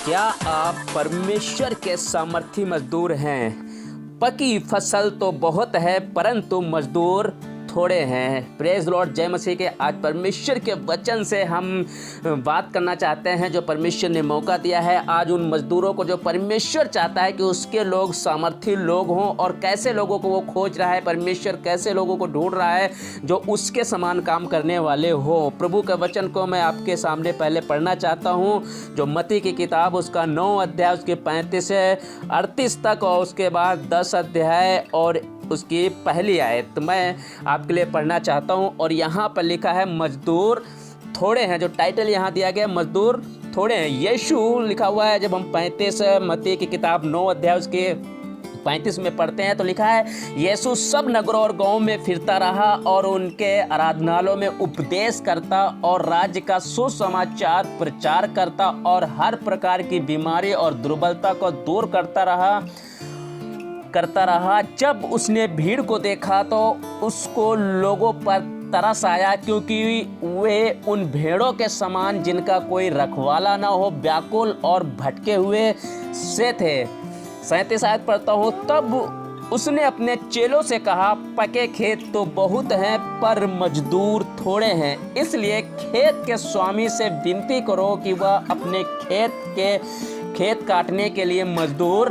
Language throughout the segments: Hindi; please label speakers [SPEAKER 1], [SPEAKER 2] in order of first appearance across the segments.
[SPEAKER 1] क्या आप परमेश्वर के सामर्थी मजदूर हैं? पकी फसल तो बहुत है परंतु मजदूर थोड़े हैं। प्रेज लॉर्ड, जय मसीह के। आज परमेश्वर के वचन से हम बात करना चाहते हैं जो परमेश्वर ने मौका दिया है। आज उन मजदूरों को जो परमेश्वर चाहता है कि उसके लोग सामर्थी लोग हों, और कैसे लोगों को वो खोज रहा है, परमेश्वर कैसे लोगों को ढूंढ रहा है जो उसके समान काम करने वाले हो। प्रभु के वचन को मैं आपके सामने पहले पढ़ना चाहता हूँ, जो मत्ती की किताब उसका 9 अध्याय उसके 35 से 38 तक, और उसके बाद 10 अध्याय और उसकी पहली आयत मैं आपके लिए पढ़ना चाहता हूं। और यहाँ पर लिखा है मजदूर थोड़े हैं, जो टाइटल यहाँ दिया गया मजदूर थोड़े हैं। यीशु लिखा हुआ है। जब हम 35 मत्ती की किताब 9 अध्याय उसके 35 में पढ़ते हैं तो लिखा है, यीशु सब नगरों और गांवों में फिरता रहा और उनके आराधनालयों में उपदेश करता और राज्य का सुसमाचार प्रचार करता और हर प्रकार की बीमारी और दुर्बलता को दूर करता रहा। जब उसने भीड़ को देखा तो उसको लोगों पर तरस आया, क्योंकि वे उन भेड़ों के समान जिनका कोई रखवाला न हो, व्याकुल और भटके हुए से थे। 37 आयत पढ़ता हूँ। तब उसने अपने चेलों से कहा, पके खेत तो बहुत हैं पर मजदूर थोड़े हैं, इसलिए खेत के स्वामी से विनती करो कि वह अपने खेत काटने के लिए मजदूर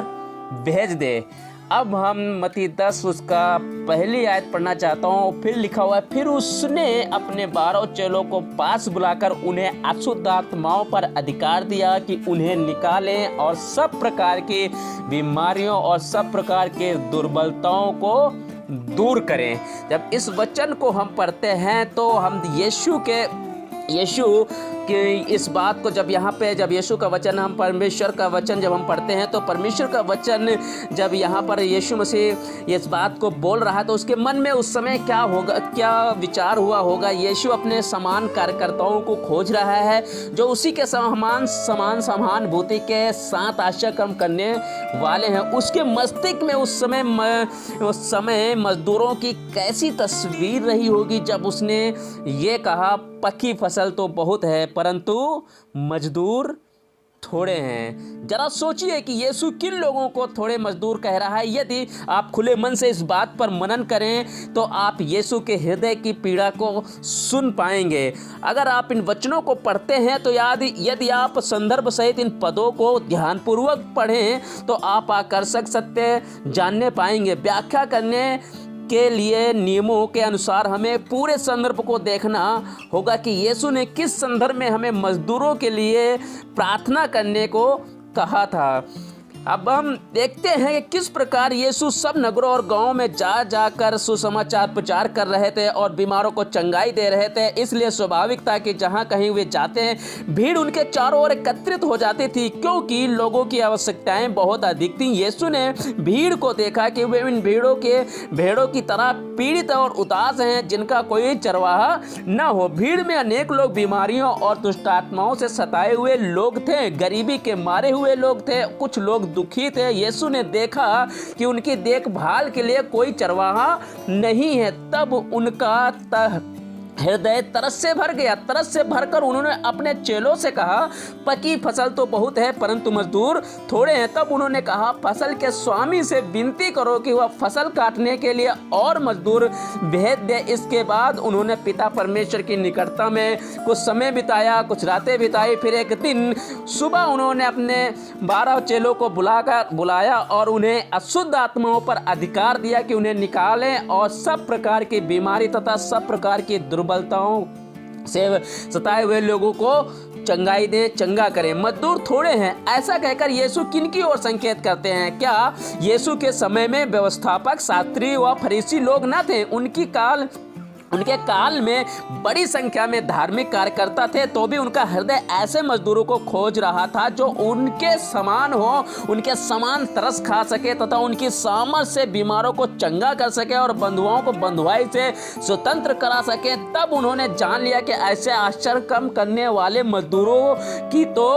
[SPEAKER 1] भेज दे। अब हम मत्ती 10 उसका पहली आयत पढ़ना चाहता हूँ। फिर लिखा हुआ है, फिर उसने अपने 12 चेलों को पास बुलाकर उन्हें अशुद्ध आत्माओं पर अधिकार दिया कि उन्हें निकालें और सब प्रकार की बीमारियों और सब प्रकार के दुर्बलताओं को दूर करें। जब इस वचन को हम पढ़ते हैं तो हम यीशु कि इस बात को जब यीशु का वचन, हम परमेश्वर का वचन जब हम पढ़ते हैं तो परमेश्वर का वचन जब यहाँ पर यीशु मसीह इस बात को बोल रहा है तो उसके मन में उस समय क्या होगा, क्या विचार हुआ होगा। यीशु अपने समान कार्यकर्ताओं को खोज रहा है जो उसी के समान समानुभूति के साथ आशा कर्म करने वाले हैं। उसके मस्तिष्क में उस समय मजदूरों की कैसी तस्वीर रही होगी जब उसने ये कहा, पकी फसल तो बहुत है परंतु मजदूर थोड़े हैं। जरा सोचिए कि यीशु किन लोगों को थोड़े मजदूर कह रहा है। यदि आप खुले मन से इस बात पर मनन करें तो आप यीशु के हृदय की पीड़ा को सुन पाएंगे। अगर आप इन वचनों को पढ़ते हैं तो यदि आप संदर्भ सहित इन पदों को ध्यानपूर्वक पढ़ें तो आप आकर्षक सत्य जानने पाएंगे। व्याख्या करने के लिए नियमों के अनुसार हमें पूरे संदर्भ को देखना होगा कि यीशु ने किस संदर्भ में हमें मजदूरों के लिए प्रार्थना करने को कहा था। अब हम देखते हैं कि किस प्रकार यीशु सब नगरों और गांवों में जाकर सुसमाचार प्रचार कर रहे थे और बीमारों को चंगाई दे रहे थे। इसलिए स्वाभाविक था कि जहां कहीं वे जाते हैं भीड़ उनके चारों ओर एकत्रित हो जाती थी, क्योंकि लोगों की आवश्यकताएं बहुत अधिक थीं। यीशु ने भीड़ को देखा कि वे इन भेड़ों की तरह पीड़ित और उदास हैं जिनका कोई चरवाहा न हो। भीड़ में अनेक लोग बीमारियों और दुष्ट आत्माओं से सताए हुए लोग थे, गरीबी के मारे हुए लोग थे, कुछ लोग दुखी थे। यीशु ने देखा कि उनकी देखभाल के लिए कोई चरवाहा नहीं है। तब उनका हृदय तरस से भर गया। तरस से भरकर उन्होंने अपने चेलों से कहा, पकी फसल तो बहुत है परंतु मजदूर थोड़े हैं। तब उन्होंने कहा, फसल के स्वामी से विनती करो कि वह फसल काटने के लिए और मजदूर भेज दे। इसके बाद उन्होंने पिता परमेश्वर की निकटता में कुछ समय बिताया, कुछ रातें बिताई। फिर एक दिन सुबह उन्होंने अपने 12 चेलों को बुलाया और उन्हें अशुद्ध आत्माओं पर अधिकार दिया कि उन्हें निकालें और सब प्रकार की बीमारी तथा सब प्रकार की दुर्बलताओं से सताए हुए लोगों को चंगा करें। मजदूर थोड़े हैं, ऐसा कहकर यीशु किनकी ओर संकेत करते हैं? क्या यीशु के समय में व्यवस्थापक, शास्त्री व फरीसी लोग न थे? उनके काल में बड़ी संख्या में धार्मिक कार्यकर्ता थे, तो भी उनका हृदय ऐसे मजदूरों को खोज रहा था जो उनके समान हो, उनके समान तरस खा सके तथा उनकी सामर्थ से बीमारों को चंगा कर सके और बंधुओं को बंधुआई से स्वतंत्र करा सके। तब उन्होंने जान लिया कि ऐसे आश्चर्य कर्म करने वाले मजदूरों की तो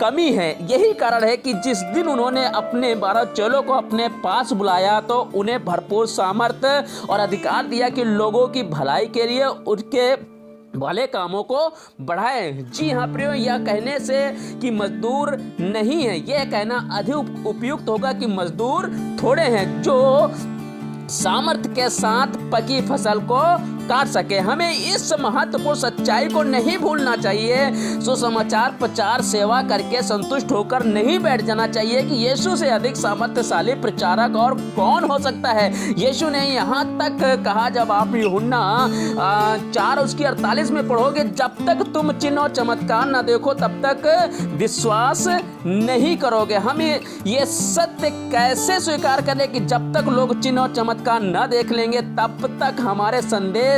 [SPEAKER 1] कमी है। यही कारण है कि जिस दिन उन्होंने अपने 12 चेलों को अपने पास बुलाया तो उन्हें भरपूर सामर्थ्य और अधिकार दिया कि लोगों की भलाई के लिए उनके भले कामों को बढ़ाएं। जी हाँ प्रियो, यह कहने से कि मजदूर नहीं है, यह कहना अधिक उपयुक्त होगा कि मजदूर थोड़े हैं जो सामर्थ्य के साथ पकी फसल को काट सके। हमें इस महत्वपूर्ण सच्चाई को नहीं भूलना चाहिए। सुसमाचार प्रचार सेवा करके संतुष्ट होकर नहीं बैठ जाना चाहिए कि यीशु से अधिक सामर्थ्यशाली प्रचारक और कौन हो सकता है। यीशु ने यहाँ तक कहा, जब आप यूहन्ना 4:48 में पढ़ोगे, जब तक तुम चिन्ह और चमत्कार न देखो तब तक विश्वास नहीं करोगे। हम ये सत्य कैसे स्वीकार करें कि जब तक लोग चिन्ह और चमत्कार न देख लेंगे तब तक हमारे संदेश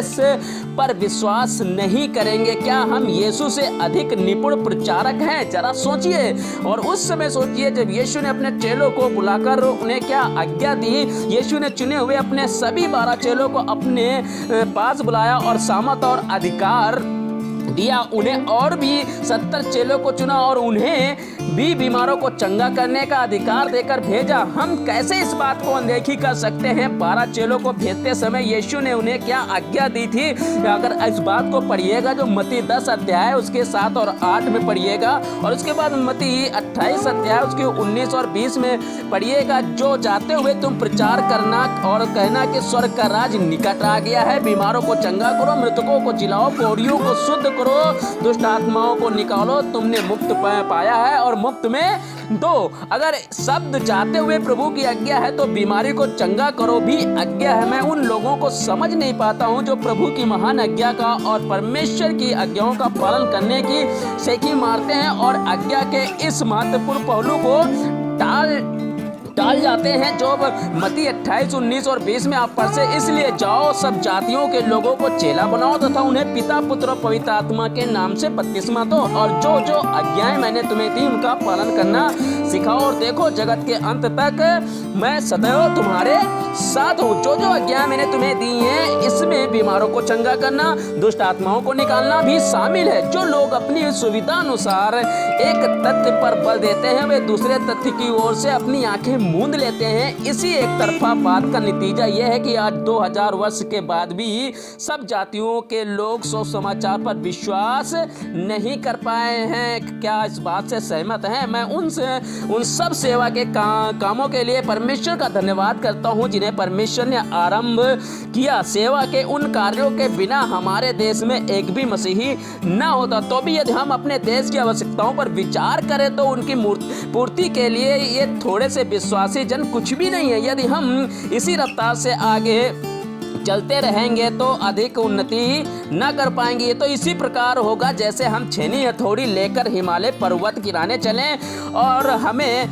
[SPEAKER 1] पर विश्वास नहीं करेंगे। क्या हम यीशु से अधिक निपुण प्रचारक हैं? जरा सोचिए। और उस समय सोचिए जब यीशु ने अपने चेलों को बुलाकर उन्हें क्या आज्ञा दी। यीशु ने चुने हुए अपने सभी 12 चेलों को अपने पास बुलाया और सामर्थ और अधिकार दिया। उन्हें और भी 70 चेलों को चुना और उन्हें भी बीमारों को चंगा करने का अधिकार देकर भेजा। हम कैसे इस बात को अनदेखी कर सकते हैं? 12 चेलों को भेजते समय यीशु ने उन्हें क्या आज्ञा दी थी? अगर इस बात को पढ़िएगा जो मत्ती 10 अध्याय उसके 7 और 8 में पढ़िएगा, और उसके बाद मत्ती 28 अध्याय उसके 19 और 20 में पढ़िएगा, जो जाते हुए तुम प्रचार करना और कहना कि स्वर्ग का राज निकट आ गया है। बीमारों को चंगा करो, मृतकों को जिलाओ, कोढ़ियों को शुद्ध करो, दुष्ट आत्माओं को निकालो, तुमने मुक्त पाया है और मुफ्त में दो। अगर शब्द जाते हुए प्रभु की आज्ञा है तो बीमारी को चंगा करो भी आज्ञा है। मैं उन लोगों को समझ नहीं पाता हूं जो प्रभु की महान आज्ञा का और परमेश्वर की आज्ञाओं का पालन करने की सेखी मारते हैं और आज्ञा के इस महत्वपूर्ण पहलू को टाल जाते हैं जो मत्ती 28, 19 और 20 में आप पढ़ से। इसलिए जाओ, सब जातियों के लोगों को चेला बनाओ तथा उन्हें पिता, पुत्र और पवित्र आत्मा के नाम से बपतिस्मा दो, और जो जो आज्ञाएं मैंने तुम्हें दी उनका पालन करना सिखाओ, और देखो जगत के अंत तक मैं सदैव तुम्हारे साथ हूँ। जो जो आज्ञाएं मैंने तुम्हें दी हैं इसमें बीमारों को चंगा करना, दुष्ट आत्माओं को निकालना भी शामिल है। जो लोग अपनी सुविधा अनुसार एक तथ्य पर बल देते हैं वे दूसरे तथ्य की ओर से अपनी आंखें मूंद लेते हैं। इसी एक तरफा बात का नतीजा यह है कि आज 2000 वर्ष के बाद भी सब जातियों के लोग सुसमाचार पर विश्वास नहीं कर पाए हैं। क्या इस बात से सहमत हैं? मैं उन सब सेवा के कामों के लिए परमेश्वर का धन्यवाद करता हूं जिन्हें परमेश्वर ने आरंभ किया। सेवा के उन कार्यों के बिना हमारे देश में एक भी मसीही न होता। तो भी यदि हम अपने देश की आवश्यकताओं पर विचार करें तो उनकी पूर्ति के लिए ये थोड़े से विश्वासी जन कुछ भी नहीं है। यदि हम इसी रफ्तार से आगे चलते रहेंगे तो अधिक उन्नति न कर पाएंगे। तो इसी प्रकार होगा जैसे हम छेनी हथौड़ी लेकर हिमालय पर्वत गिराने चलें और हमें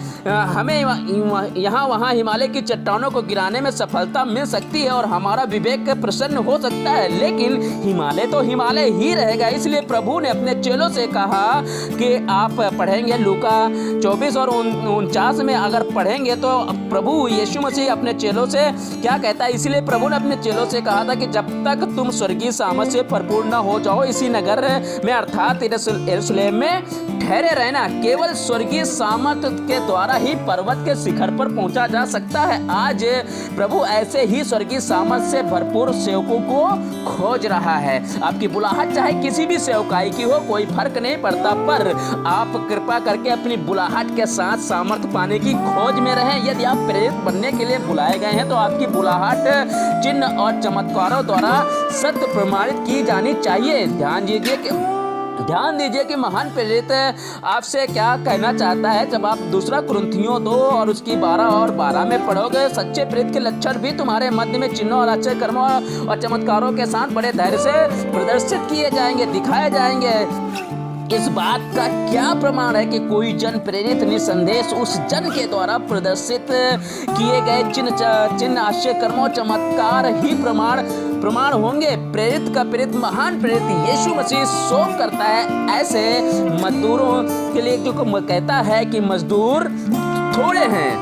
[SPEAKER 1] यहाँ वहाँ हिमालय की चट्टानों को गिराने में सफलता मिल सकती है और हमारा विवेक प्रसन्न हो सकता है, लेकिन हिमालय तो हिमालय ही रहेगा। इसलिए प्रभु ने अपने चेलों से कहा कि आप पढ़ेंगे लूका 24 और 49 में अगर पढ़ेंगे तो प्रभु यीशु मसीह अपने चेलों से क्या कहता है। इसलिए प्रभु ने अपने चेलों से कहा था कि जब तक तुम स्वर्गीय सामर्थ से भरपूर न हो जाओ इसी नगर में अर्थात यरूशलेम में ठहरे रहना। केवल स्वर्गीय सामर्थ के द्वारा ही पर्वत के शिखर पर पहुंचा जा सकता है। आज प्रभु ऐसे ही स्वर्गीय सामर्थ से भरपूर सेवकों को खोज रहा है। आपकी बुलाहट चाहे किसी भी सेवकाई की हो कोई फर्क नहीं पड़ता, पर आप कृपा करके अपनी बुलाहट के साथ सामर्थ पाने की खोज में रहें। यदि आप प्रेरित बनने के लिए बुलाए गए हैं तो आपकी बुलाहट चिन्ह और चमत्कारों द्वारा सत्य प्रमाणित की जानी चाहिए। ध्यान दीजिए कि महान प्रेरित आपसे क्या कहना चाहता है। जब आप दूसरा कुरिन्थियों 2 और उसकी 12 और 12 में पढ़ोगे, सच्चे प्रेरित के लक्षण भी तुम्हारे मध्य में चिन्हों और आश्चर्य कर्मों और चमत्कारों के साथ बड़े धैर्य से प्रदर्शित किए जाएंगे, दिखाए जाएंगे। इस बात का क्या प्रमाण है कि कोई जन प्रेरित निसंदेह उस जन के द्वारा प्रदर्शित किए गए चिन्ह आश्चर्य कर्मों चमत्कार ही प्रमाण होंगे। प्रेरित का प्रेरित महान प्रेरित यीशु मसीह शोक करता है ऐसे मजदूरों के लिए जो कहता है कि मजदूर थोड़े हैं।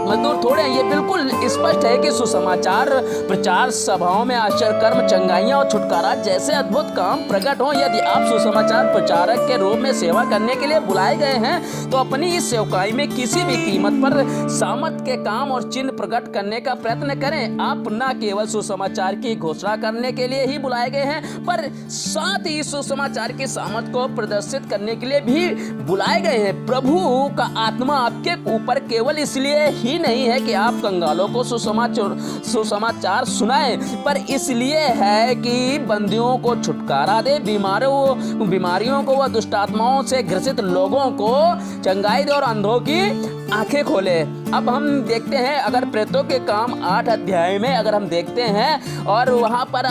[SPEAKER 1] मजदूर थोड़े हैं। ये बिल्कुल स्पष्ट है कि सुसमाचार प्रचार सभाओं में आश्चर्य कर्म, चंगाइयाँ और छुटकारा जैसे अद्भुत काम प्रकट हों। यदि आप सुसमाचार प्रचारक के रूप में सेवा करने के लिए बुलाए गए हैं तो अपनी इस सेवकाई में किसी भी कीमत पर सामर्थ के काम और चिन्ह प्रकट करने का प्रयत्न करें। आप न केवल सुसमाचार की घोषणा करने के लिए ही बुलाए गए हैं, पर साथ ही सुसमाचार की सामर्थ को प्रदर्शित करने के लिए भी बुलाए गए हैं। प्रभु का आत्मा आपके ऊपर केवल इसलिए ही नहीं है कि आप कंगालों को सुसमाचार सुनाएं, पर इसलिए है कि बंदियों को छुटकारा दे, बीमारियों को व दुष्ट आत्माओं से ग्रसित लोगों को चंगाई दे और अंधों की आंखें खोले। अब हम देखते हैं, अगर प्रेतों के काम 8 अध्याय में अगर हम देखते हैं और वहां पर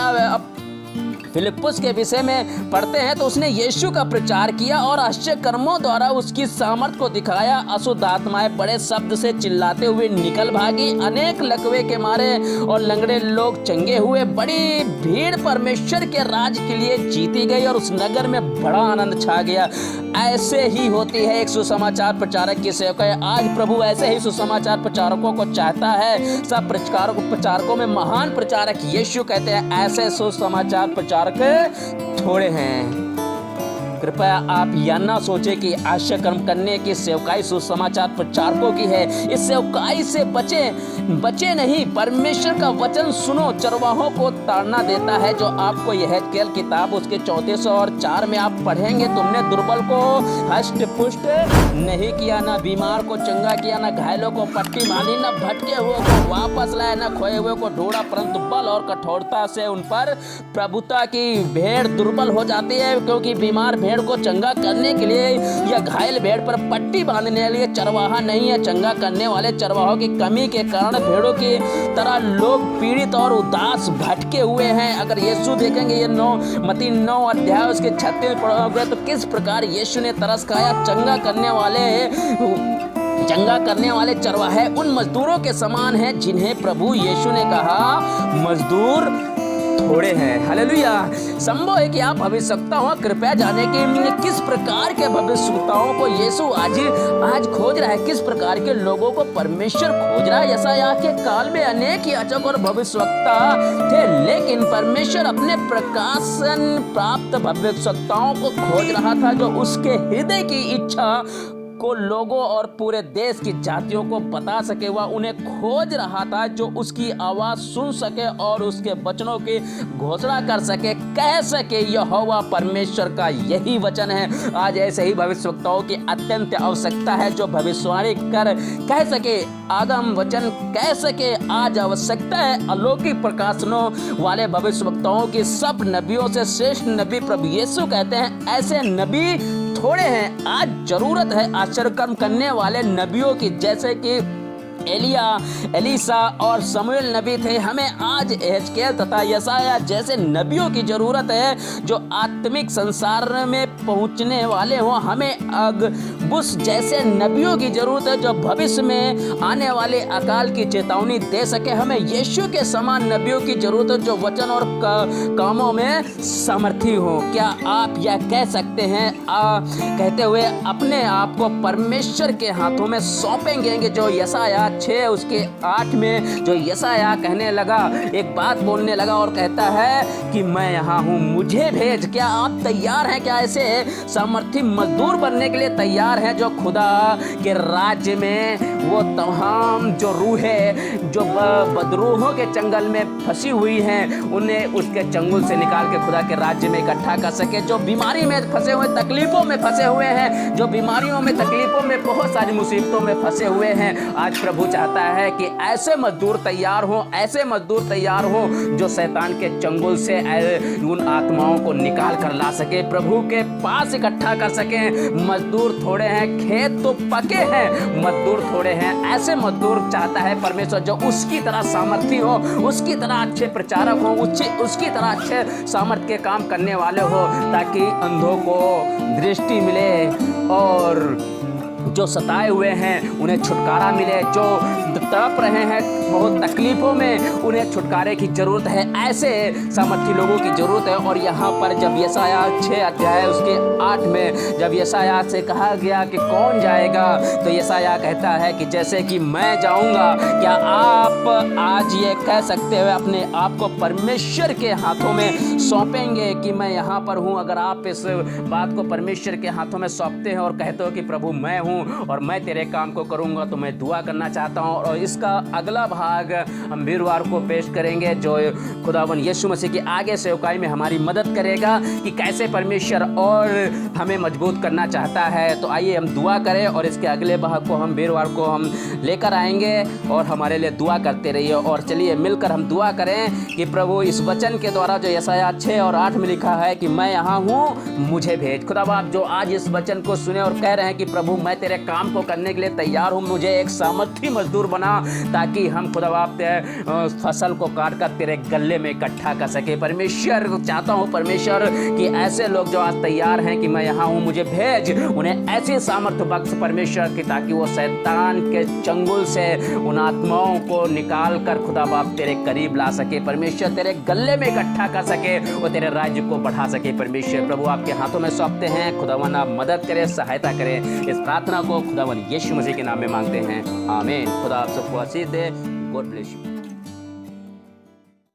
[SPEAKER 1] फिलिप्पुस के विषय में पढ़ते हैं तो उसने यीशु का प्रचार किया और आश्चर्य कर्मों द्वारा उसकी सामर्थ को दिखाया। अशुद्ध आत्माएं बड़े शब्द से चिल्लाते हुए निकल भागी, अनेक लकवे के मारे और लंगड़े लोग चंगे हुए। बड़ी भीड़ परमेश्वर के राज के लिए जीती गई और उस नगर में बड़ा आनंद छा गया। ऐसे ही होती है एक सुसमाचार प्रचारक की सेवकाई। आज प्रभु ऐसे ही सुसमाचार प्रचारकों को चाहता है। सब प्रचारकों में महान प्रचारक यीशु कहते हैं, ऐसे सुसमाचार प्रचारक थोड़े हैं। कृपया आप यह ना सोचें कि आश्चर्य कर्म करने की सेवकाई सुसमाचार प्रचारकों की है। इस सेवकाई से बचे नहीं। परमेश्वर का वचन सुनो। चरवाहों को ताड़ना देता है जो आपको यह किताब उसके 34 में आप पढ़ेंगे। तुमने दुर्बल को हष्ट पुष्ट नहीं किया, ना बीमार को चंगा किया, ना घायलों को पट्टी बांधी, ना भटके हुए को वापस लाया, ना खोए हुए को ढूंढा, परंतु बल और कठोरता से उन पर प्रभुता की। भेड़ दुर्बल हो जाती है क्योंकि बीमार भेड़ को चंगा करने के लिए या घायल भेड़ पर पट्टी बांधने के लिए चरवाहा नहीं है। चंगा करने वाले चरवाहों की कमी के कारण भेड़ों की तरह लोग पीड़ित और उदास भटके हुए हैं। अगर यीशु देखेंगे ये मत्ती 9 अध्याय उसके 36 पढ़ोगे तो किस प्रकार यीशु ने तरस खाया। चंगा करने वाले चरवाहे उन मजदूरों के समान हैं जिन्हें प्रभु यीशु ने कहा मजदूर थोड़े हैं। हालेलुया। संभव है कि आप भविष्यवक्ता हो। कृपया जाने कि किस प्रकार के भविष्यवक्ताओं को यीशु आज खोज रहा है, किस प्रकार के लोगों को परमेश्वर खोज रहा है। यशायाह के काल में अनेक याजक और भविष्यवक्ता थे, लेकिन परमेश्वर अपने प्रकाशन प्राप्त भविष्यवक्ताओं को खोज रहा था जो उसके हृदय की इच्छा को लोगों और पूरे देश की जातियों को बता सके। वह उन्हें खोज रहा था जो उसकी आवाज सुन सके और उसके वचनों की घोषणा कर सके, कह सके यहोवा परमेश्वर का यही वचन है। आज ऐसे ही भविष्यवक्ताओं की अत्यंत आवश्यकता है जो भविष्यवाणी कर कह सके, आगम वचन कह सके। आज आवश्यकता है अलौकिक प्रकाशनों वाले भविष्यवक्ताओं की। सब नबियों से श्रेष्ठ नबी प्रभु यीशु कहते हैं, ऐसे नबी थोड़े हैं। आज जरूरत है आश्चर्य कर्म करने वाले नबियों की, जैसे कि एलिया, एलीसा और समूएल नबी थे। हमें आज एहजकेल तथा यशायाह जैसे नबियों की जरूरत है जो आत्मिक संसार में पहुंचने वाले हों। हमें अगबुस जैसे नबियों की जरूरत है जो भविष्य में आने वाले अकाल की चेतावनी दे सके। हमें यीशु के समान नबियों की जरूरत है जो वचन और कामों में सामर्थी हो। क्या आप यह कह सकते हैं कहते हुए अपने आप को परमेश्वर के हाथों में सौंपेंगे? जो यशायाह 6 उसके 8 में जो यशायाह कहने लगा, एक बात बोलने लगा और कहता है कि मैं यहाँ हूँ, मुझे भेज। क्या आप तैयार हैं? क्या ऐसे सामर्थी मजदूर बनने के लिए तैयार हैं जो खुदा के राज्य में वो तमाम जो रूहें जो बदरूहों के चंगल में फंसी हुई हैं उन्हें उसके चंगुल से निकाल के खुदा के राज्य में इकट्ठा कर सके? जो बीमारी में फंसे हुए, तकलीफों में फंसे हुए हैं, जो बीमारियों में, तकलीफों में, बहुत सारी मुसीबतों में फंसे हुए हैं, आज प्रभु चाहता है कि ऐसे मजदूर तैयार हो, ऐसे मजदूर तैयार हो जो शैतान के चंगुल से उन आत्माओं को निकाल कर ला सके, प्रभु के पास इकट्ठा कर सके। मजदूर थोड़े हैं, खेत तो पके हैं, मजदूर थोड़े हैं। ऐसे मजदूर चाहता है परमेश्वर जो उसकी तरह सामर्थी हो, उसकी तरह अच्छे प्रचारक हो, उसकी तरह अच्छे सामर्थ्य के काम करने वाले हो, ताकि अंधों को दृष्टि मिले और जो सताए हुए हैं उन्हें छुटकारा मिले, जो तड़प रहे हैं, बहुत तकलीफ़ों में, उन्हें छुटकारे की ज़रूरत है। ऐसे सामर्थी लोगों की ज़रूरत है। और यहाँ पर जब यशायाह 6 अध्याय उसके 8 में जब यशायाह से कहा गया कि कौन जाएगा, तो यशायाह कहता है कि जैसे कि मैं जाऊँगा। क्या आप आज ये कह सकते हो अपने आप को परमेश्वर के हाथों में सौंपेंगे कि मैं यहाँ पर हूँ? अगर आप इस बात को परमेश्वर के हाथों में सौंपते हैं और कहते हो कि प्रभु मैं हूँ और मैं तेरे काम को करूँगा, तो मैं दुआ करना चाहता हूँ। और इसका अगला भाग हम वीरवार को पेश करेंगे, जो खुदावन यीशु मसीह की आगे सेवकाई में हमारी मदद करेगा कि कैसे परमेश्वर और हमें मजबूत करना चाहता है। तो आइए हम दुआ करें और इसके अगले भाग को हम वीरवार को हम लेकर आएंगे और हमारे लिए दुआ करते रहिए। और चलिए मिलकर हम दुआ करें कि प्रभु इस वचन के द्वारा जो यशायाह 6 और 8 में लिखा है कि मैं यहाँ हूँ, मुझे भेज। खुदा बाप जो आज इस वचन को सुने और कह रहे हैं कि प्रभु मैं तेरे काम को करने के लिए तैयार हूँ, मुझे एक सामर्थी मजदूर बना ताकि हम खुदा बाप फसल को काट कर तेरे गले में इकट्ठा कर सके। परमेश्वर चाहता हूँ परमेश्वर कि ऐसे लोग जो आज तैयार हैं कि मैं यहाँ हूँ, मुझे भेज, उन्हें ऐसी सामर्थ्य बख्श परमेश्वर की, ताकि वो शैतान के चंगुल से उन आत्माओं को निकाल कर खुदा बाप तेरे करीब ला सके। परमेश्वर तेरे गले में इकट्ठा कर सके, वो तेरे राज्य को बढ़ा सके। परमेश्वर प्रभु आपके हाथों में सौंपते हैं। खुदावन आप मदद करें, सहायता करें। इस प्रार्थना को खुदावन यीशु मसीह के नाम में मांगते हैं, आमीन। खुदा आप सबको आशीष दे। God bless you.